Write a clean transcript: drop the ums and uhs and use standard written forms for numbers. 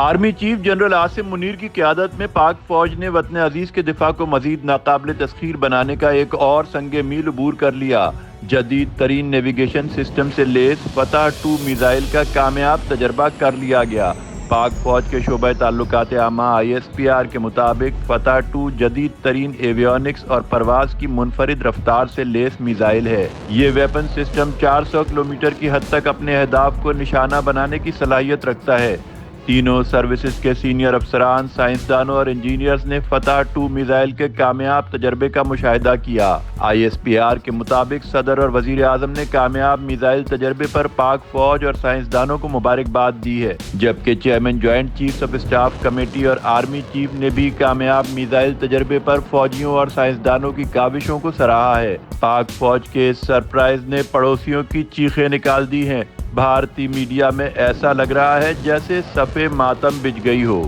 Army chief general Asim Munir کی قیادت میں پاک فوج نے وطن عزیز کے دفاع کو مزید ناقابل تسخیر بنانے کا ایک اور سنگ میل عبور کر لیا۔ جدید ترین نیویگیشن سسٹم سے لیس فتح 2 میزائل کا کامیاب تجربہ کر لیا گیا۔ پاک فوج کے شعبہ تعلقات عامہ ISPR کے مطابق فتح 2 جدید ترین ایویونکس اور پرواز کی منفرد رفتار سے لیس میزائل ہے۔ یہ ویپن سسٹم 400 کلومیٹر کی حد تک اپنے اہداف کو نشانہ بنانے کی صلاحیت رکھتا ہے۔ تینوں سروسز کے سینئر افسران، سائنسدانوں اور انجینئرز نے فتح 2 میزائل کے کامیاب تجربے کا مشاہدہ کیا۔ ISPR کے مطابق صدر اور وزیر اعظم نے کامیاب میزائل تجربے پر پاک فوج اور سائنسدانوں کو مبارکباد دی ہے، جبکہ chairman joint chiefs of staff committee اور آرمی چیف نے بھی کامیاب میزائل تجربے پر فوجیوں اور سائنسدانوں کی کاوشوں کو سراہا ہے۔ پاک فوج کے اس سرپرائز نے پڑوسیوں کی چیخیں نکال دی ہیں۔ بھارتی میڈیا میں ایسا لگ رہا ہے جیسے صفِ ماتم بجھ گئی ہو۔